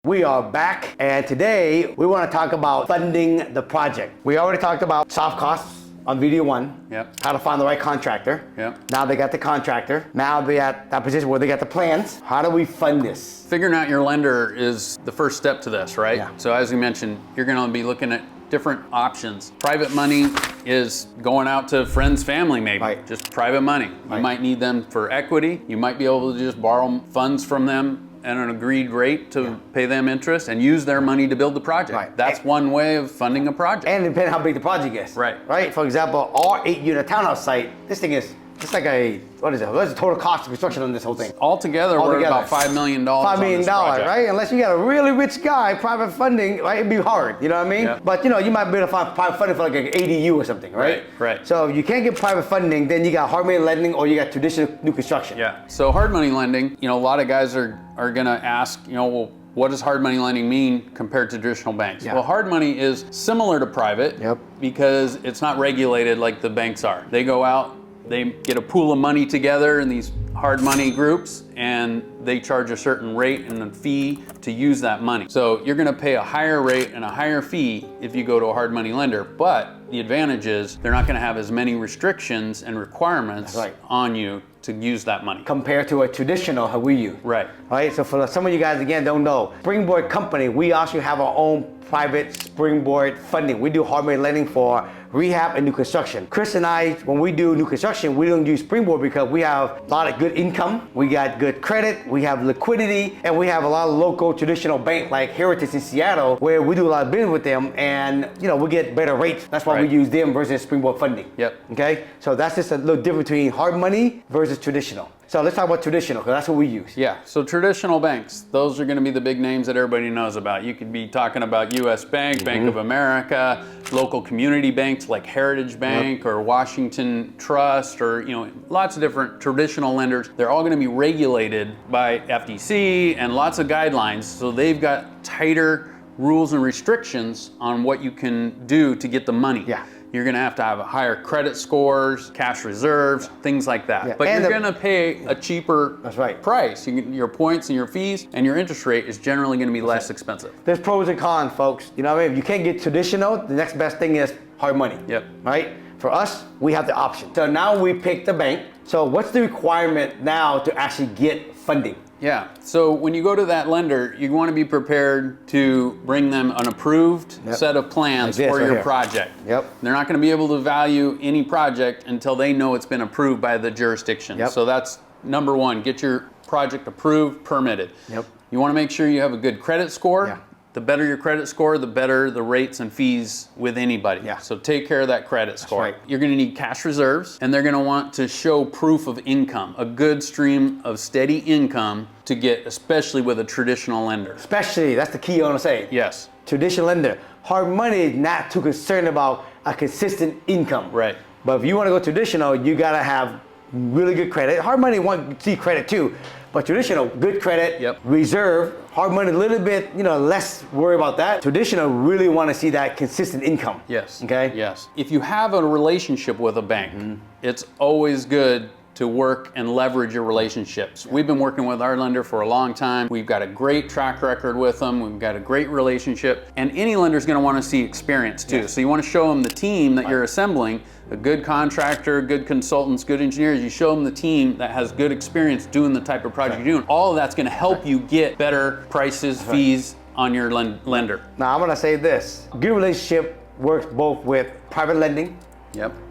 We are back, and today we want to talk about funding the project. We already talked about soft costs on video one. Yep. How to find the right contractor. Yep. Now they got the contractor. Now they're at that position where they got the plans. How do we fund this? Figuring out your lender is the first step to this, right? Yeah. So as you mentioned, you're going to be looking at different options. Private money is going out to friends, family maybe, Right. Just private money. Right. You might need them for equity. You might be able to just borrow funds from them at an agreed rate to pay them interest and use their money to build the project. Right. That's one way of funding a project. And depending how big the project is. Right. Right? For example, our 8-unit townhouse site, this thing is just like what is it? What's the total cost of construction on this whole thing? Altogether, we're at about $5 million. $5 million, on this project. right? Unless you got a really rich guy, private funding, right? It'd be hard, you know what I mean? Yeah. But you might be able to find private funding for like an ADU or something, right? Right. So if you can't get private funding, then you got hard money lending or you got traditional new construction. Yeah. So hard money lending, a lot of guys are gonna ask, well, what does hard money lending mean compared to traditional banks? Yeah. Well, hard money is similar to private because it's not regulated like the banks are. They go out, they get a pool of money together in these hard money groups, and they charge a certain rate and a fee to use that money. So you're gonna pay a higher rate and a higher fee if you go to a hard money lender, but the advantage is they're not gonna have as many restrictions and requirements on you to use that money. Compared to a traditional how we use. Right. Right, so for some of you guys, again, don't know, Springboard company, we also have our own private Springboard funding. We do hard money lending for rehab and new construction. Chris and I, when we do new construction, we don't use Springboard because we have a lot of good income, we got good credit, we have liquidity, and we have a lot of local traditional bank like Heritage in Seattle where we do a lot of business with them, and we get better rates. That's why we use them versus Springboard funding. Yep. Okay, so that's just a little difference between hard money versus traditional. So let's talk about traditional, because that's what we use. Yeah, so traditional banks, those are gonna be the big names that everybody knows about. You could be talking about US Bank, Bank of America, local community banks like Heritage Bank or Washington Trust, or lots of different traditional lenders. They're all gonna be regulated by FDC and lots of guidelines, so they've got tighter rules and restrictions on what you can do to get the money. Yeah. You're gonna have to have higher credit scores, cash reserves, things like that. Yeah. But And you're gonna pay a cheaper price. Your points and your fees and your interest rate is generally gonna be less expensive. There's pros and cons, folks. You know what I mean? If you can't get traditional, the next best thing is hard money. Yep. Right? For us, we have the option. So now we pick the bank. So what's the requirement now to actually get funding? Yeah, so when you go to that lender, you want to be prepared to bring them an approved set of plans for your project. Yep. They're not going to be able to value any project until they know it's been approved by the jurisdiction. Yep. So that's number one, get your project approved, permitted. Yep. You want to make sure you have a good credit score. Yeah. The better your credit score, the better the rates and fees with anybody. Yeah. So take care of that credit score. right. You're gonna need cash reserves, and they're gonna want to show proof of income, a good stream of steady income to get, especially with a traditional lender. Especially, that's the key I want to say. Yes. Traditional lender. Hard money is not too concerned about a consistent income. Right. But if you want to go traditional, you got to have really good credit. Hard money want to see credit too. But traditional, good credit, reserve. Hard money, a little bit, less worry about that. Traditional, really want to see that consistent income. Yes. Okay? Yes. If you have a relationship with a bank, it's always good to work and leverage your relationships. We've been working with our lender for a long time. We've got a great track record with them. We've got a great relationship. And any lender's gonna wanna see experience too. So you wanna show them the team that you're assembling, a good contractor, good consultants, good engineers. You show them the team that has good experience doing the type of project you're doing. All of that's gonna help you get better prices, fees on your lender. Now I'm gonna say this, good relationship works both with private lending,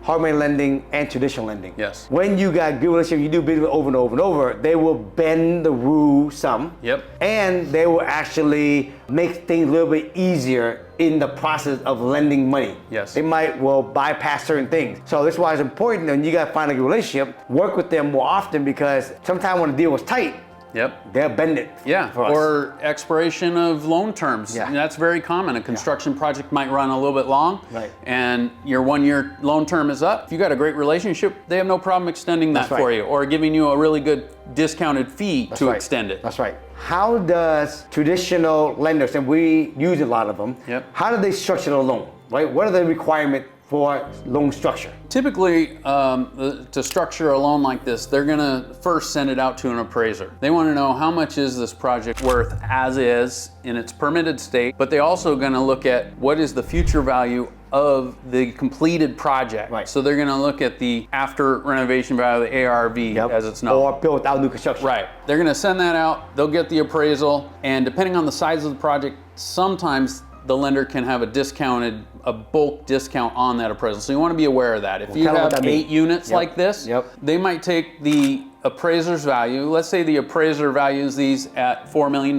hard money lending, and traditional lending. Yes. When you got good relationship, you do business over and over and over, they will bend the rule some. And they will actually make things a little bit easier in the process of lending money. Yes. They might bypass certain things. So this is why it's important when you got to find a good relationship, work with them more often, because sometimes when the deal was tight, they'll bend it for us. Or expiration of loan terms. That's very common. A construction project might run a little bit long, and your 1-year loan term is up. If you got a great relationship, they have no problem extending that for you, or giving you a really good discounted fee to extend it. That's right. How does traditional lenders, and we use a lot of them, how do they structure the loan? Right? What are the requirements for loan structure? Typically, to structure a loan like this, they're gonna first send it out to an appraiser. They wanna know how much is this project worth as is in its permitted state, but they're also gonna look at what is the future value of the completed project. Right. So they're gonna look at the after renovation value, the ARV, as it's known. Or built out new construction. Right. They're gonna send that out, they'll get the appraisal, and depending on the size of the project, sometimes the lender can have a bulk discount on that appraisal. So you want to be aware of that. If you have 8 units like this, they might take the appraiser's value. Let's say the appraiser values these at $4 million.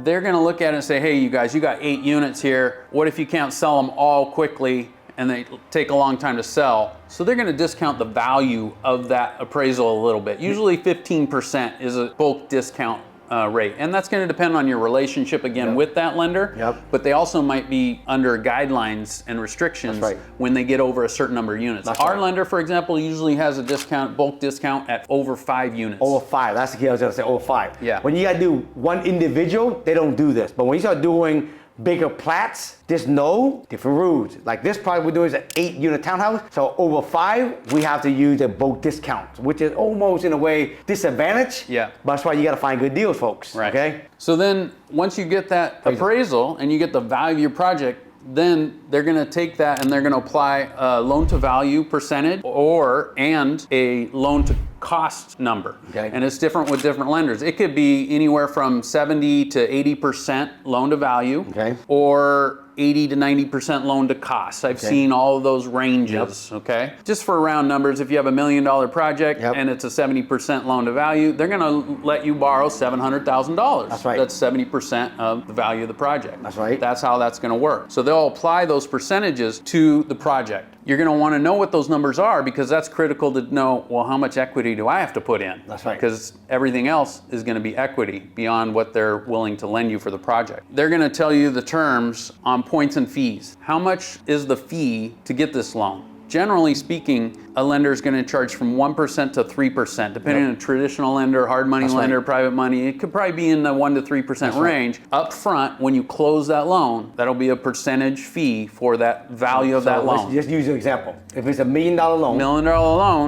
They're going to look at it and say, hey, you guys, you got 8 units here. What if you can't sell them all quickly and they take a long time to sell? So they're going to discount the value of that appraisal a little bit. Usually 15% is a bulk discount rate. And that's going to depend on your relationship again with that lender, but they also might be under guidelines and restrictions when they get over a certain number of units. Our lender, for example, usually has a discount, bulk discount at over 5 units. Over 5, that's the key I was going to say, over 5. Yeah. When you got to do one individual, they don't do this. But when you start doing bigger plats, just know different rules. Like this project we're doing is an 8-unit townhouse. So over 5, we have to use a bulk discount, which is almost in a way disadvantage. But that's why you got to find good deals, folks. Okay. So then once you get that appraisal and you get the value of your project, then they're going to take that and they're going to apply a loan to value percentage and a loan to cost number. And it's different with different lenders. It could be anywhere from 70 to 80% loan to value or 80 to 90% loan to cost. I've seen all of those ranges, Just for round numbers, if you have $1 million project and it's a 70% loan to value, they're gonna let you borrow $700,000. That's right. That's 70% of the value of the project. That's right. That's how that's gonna work. So they'll apply those percentages to the project. You're gonna wanna know what those numbers are because that's critical to know, well, how much equity do I have to put in? That's right. Because everything else is gonna be equity beyond what they're willing to lend you for the project. They're gonna tell you the terms on points and fees. How much is the fee to get this loan? Generally speaking, a lender is going to charge from 1% to 3%, depending on a traditional lender, hard money lender, private money. It could probably be in the 1% to 3% range. Up front, when you close that loan, that'll be a percentage fee for that value of that loan. Let's just use an example. If it's $1 million loan,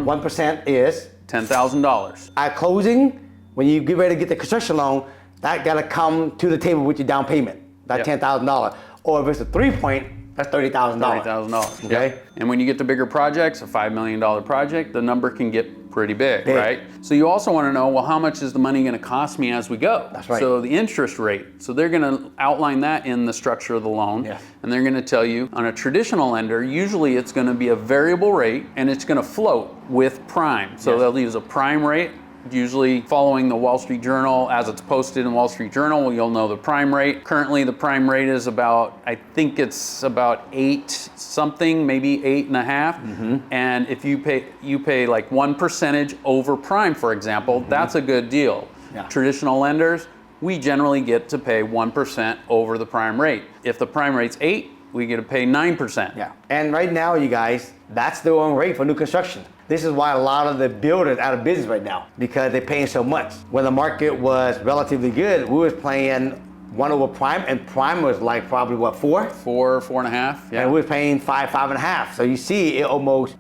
1% is $10,000. At closing, when you get ready to get the construction loan, that got to come to the table with your down payment, that $10,000. Or if it's a 3-point, that's $30,000. $30,000. Okay. And when you get to bigger projects, a $5 million project, the number can get pretty big, right? So you also want to know, well, how much is the money going to cost me as we go? That's right. So the interest rate. So they're going to outline that in the structure of the loan. And they're going to tell you, on a traditional lender, usually it's going to be a variable rate and it's going to float with prime. So they'll use a prime rate. Usually following the Wall Street Journal, as it's posted in Wall Street Journal, you'll know the prime rate. Currently the prime rate is about, I think it's about 8 something, maybe 8.5. And if you pay like 1% over prime, for example, that's a good deal. Traditional lenders, we generally get to pay 1% over the prime rate. If the prime rate's 8, we get to pay 9%. And right now, you guys, that's the wrong rate for new construction. This is why a lot of the builders are out of business right now, because they're paying so much. When the market was relatively good, we was paying 1 over prime, and prime was like probably what, 4? 4.5. And we were paying 5.5. So you see, it almost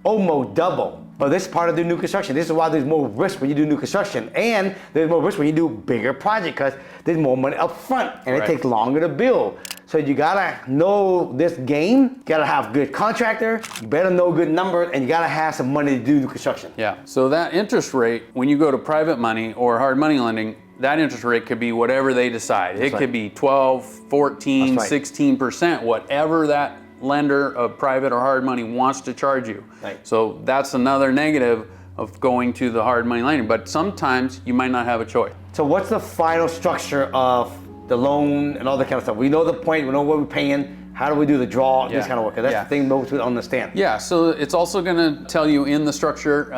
double. But this is part of the new construction. This is why there's more risk when you do new construction, and there's more risk when you do bigger projects because there's more money up front, and it takes longer to build. So you gotta know this game. You gotta have good contractor. You better know good numbers, and you gotta have some money to do new construction. So that interest rate, when you go to private money or hard money lending, that interest rate could be whatever they decide. It could be 12, 14, 16%, whatever that lender of private or hard money wants to charge you. So that's another negative of going to the hard money lending. But sometimes you might not have a choice. So what's the final structure of the loan and all that kind of stuff? We know the point, we know what we're paying. How do we do the draw, this kind of work? Because that's the thing most people understand. So it's also going to tell you in the structure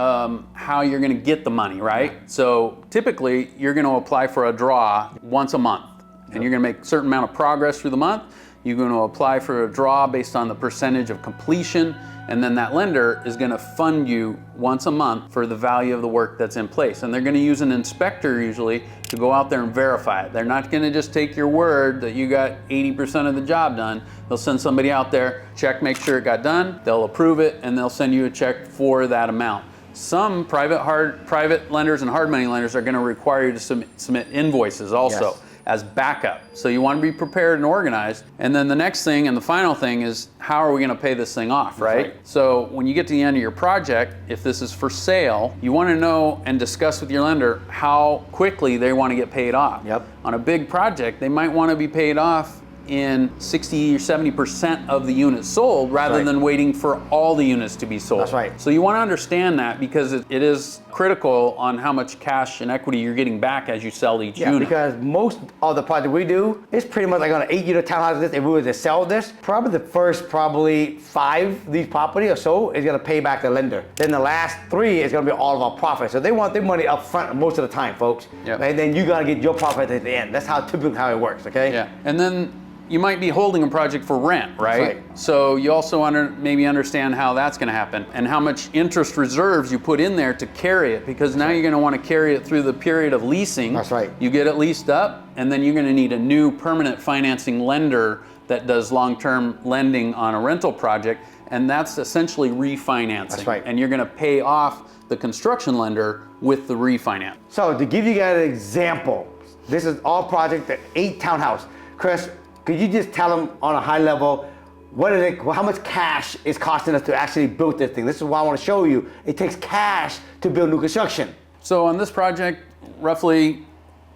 how you're going to get the money, right? So typically, you're going to apply for a draw once a month. And you're going to make a certain amount of progress through the month. You're going to apply for a draw based on the percentage of completion, and then that lender is going to fund you once a month for the value of the work that's in place. And they're going to use an inspector usually to go out there and verify it. They're not going to just take your word that you got 80% of the job done. They'll send somebody out there, check, make sure it got done, they'll approve it, and they'll send you a check for that amount. Some private lenders and hard money lenders are going to require you to submit invoices also. Yes. As backup. So you want to be prepared and organized. And then the next thing and the final thing is, how are we going to pay this thing off, right? So when you get to the end of your project, if this is for sale, you want to know and discuss with your lender how quickly they want to get paid off. Yep. On a big project, they might want to be paid off in 60 or 70% of the units sold rather than waiting for all the units to be sold. That's right. So you want to understand that, because it is critical on how much cash and equity you're getting back as you sell each unit. Because most of the project we do is pretty much like on an 8-unit townhouse. If we were to sell this, probably the first 5 of these property or so is going to pay back the lender. Then the last 3 is going to be all of our profit. So they want their money up front most of the time, folks. Yep. And then you got to get your profit at the end. That's typically how it works, okay? Yeah. And then you might be holding a project for rent, right? That's right. So you also want to maybe understand how that's going to happen and how much interest reserves you put in there to carry it, because now you're going to want to carry it through the period of leasing. That's right. You get it leased up, and then you're going to need a new permanent financing lender that does long-term lending on a rental project, and that's essentially refinancing. That's right. And you're going to pay off the construction lender with the refinance. So to give you guys an example, this is all project at 8 townhouse. Chris, could you just tell them on a high level, how much cash is costing us to actually build this thing? This is what I want to show you. It takes cash to build new construction. So on this project, roughly,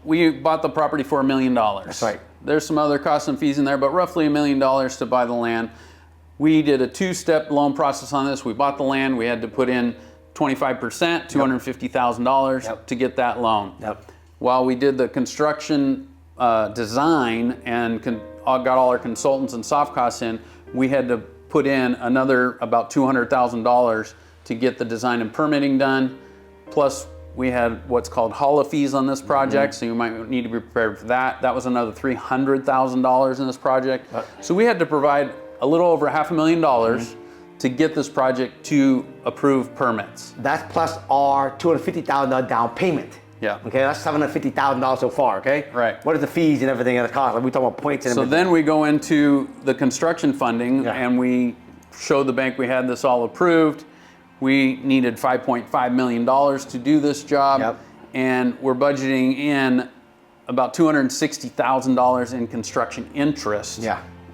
we bought the property for $1 million. That's right. There's some other costs and fees in there, but roughly $1 million to buy the land. We did a 2-step loan process on this. We bought the land. We had to put in 25%, $250,000 to get that loan. Yep. While we did the construction design and got all our consultants and soft costs in, we had to put in another about $200,000 to get the design and permitting done. Plus, we had what's called HOLA fees on this project, so you might need to be prepared for that. That was another $300,000 in this project. So we had to provide a little over $500,000 to get this project to approve permits. That's plus our $250,000 down payment. Yeah. Okay, that's $750,000 so far, okay? Right. What are the fees and everything and the cost? Like we talking about points and So everything. then we go into the construction funding, and we showed the bank we had this all approved. We needed $5.5 million to do this job, and we're budgeting in about $260,000 in construction interest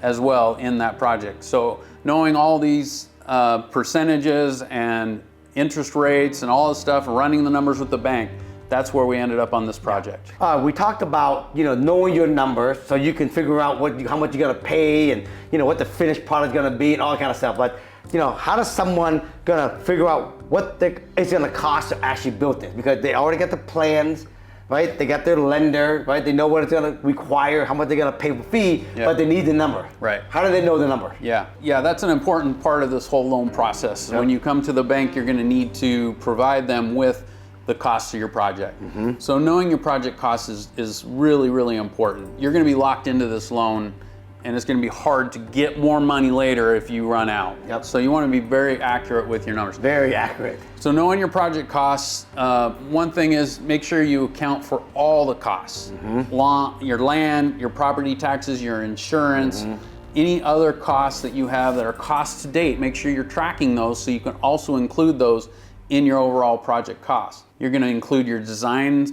as well in that project. So knowing all these percentages and interest rates and all this stuff, running the numbers with the bank, that's where we ended up on this project. We talked about knowing your numbers so you can figure out how much you're gonna pay and what the finished product's gonna be and all that kind of stuff. But how does someone gonna figure out what it's gonna cost to actually build this? Because they already got the plans, right? They got their lender, right? They know what it's gonna require, how much they're gonna pay for fee, but they need the number. Right. How do they know the number? Yeah, that's an important part of this whole loan process. When you come to the bank, you're gonna need to provide them with the cost of your project. So knowing your project costs is really, really important. You're gonna be locked into this loan, and it's gonna be hard to get more money later if you run out. So you wanna be very accurate with your numbers. Very accurate. So knowing your project costs, one thing is make sure you account for all the costs. Your land, your property taxes, your insurance, any other costs that you have that are costs to date, make sure you're tracking those so you can also include those in your overall project cost. You're going to include your designers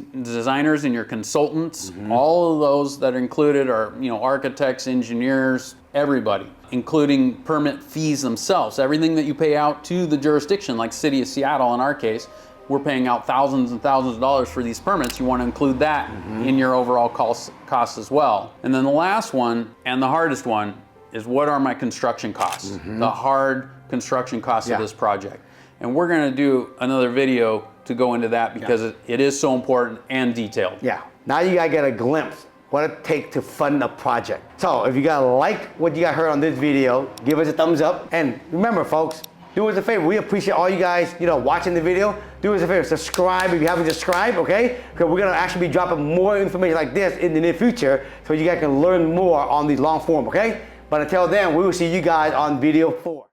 and your consultants. All of those that are included are, architects, engineers, everybody, including permit fees themselves. Everything that you pay out to the jurisdiction, like City of Seattle in our case, we're paying out thousands and thousands of dollars for these permits. You want to include that in your overall costs as well. And then the last one, and the hardest one, is what are my construction costs? The hard construction costs of this project. And we're going to do another video to go into that because it is so important and detailed. Now you gotta get a glimpse what it takes to fund a project. So if you gotta like what you got heard on this video, give us a thumbs up. And remember, folks, do us a favor. We appreciate all you guys, watching the video. Do us a favor, subscribe if you haven't subscribed, okay? Because we're gonna actually be dropping more information like this in the near future so you guys can learn more on these long form, okay? But until then, we will see you guys on video 4.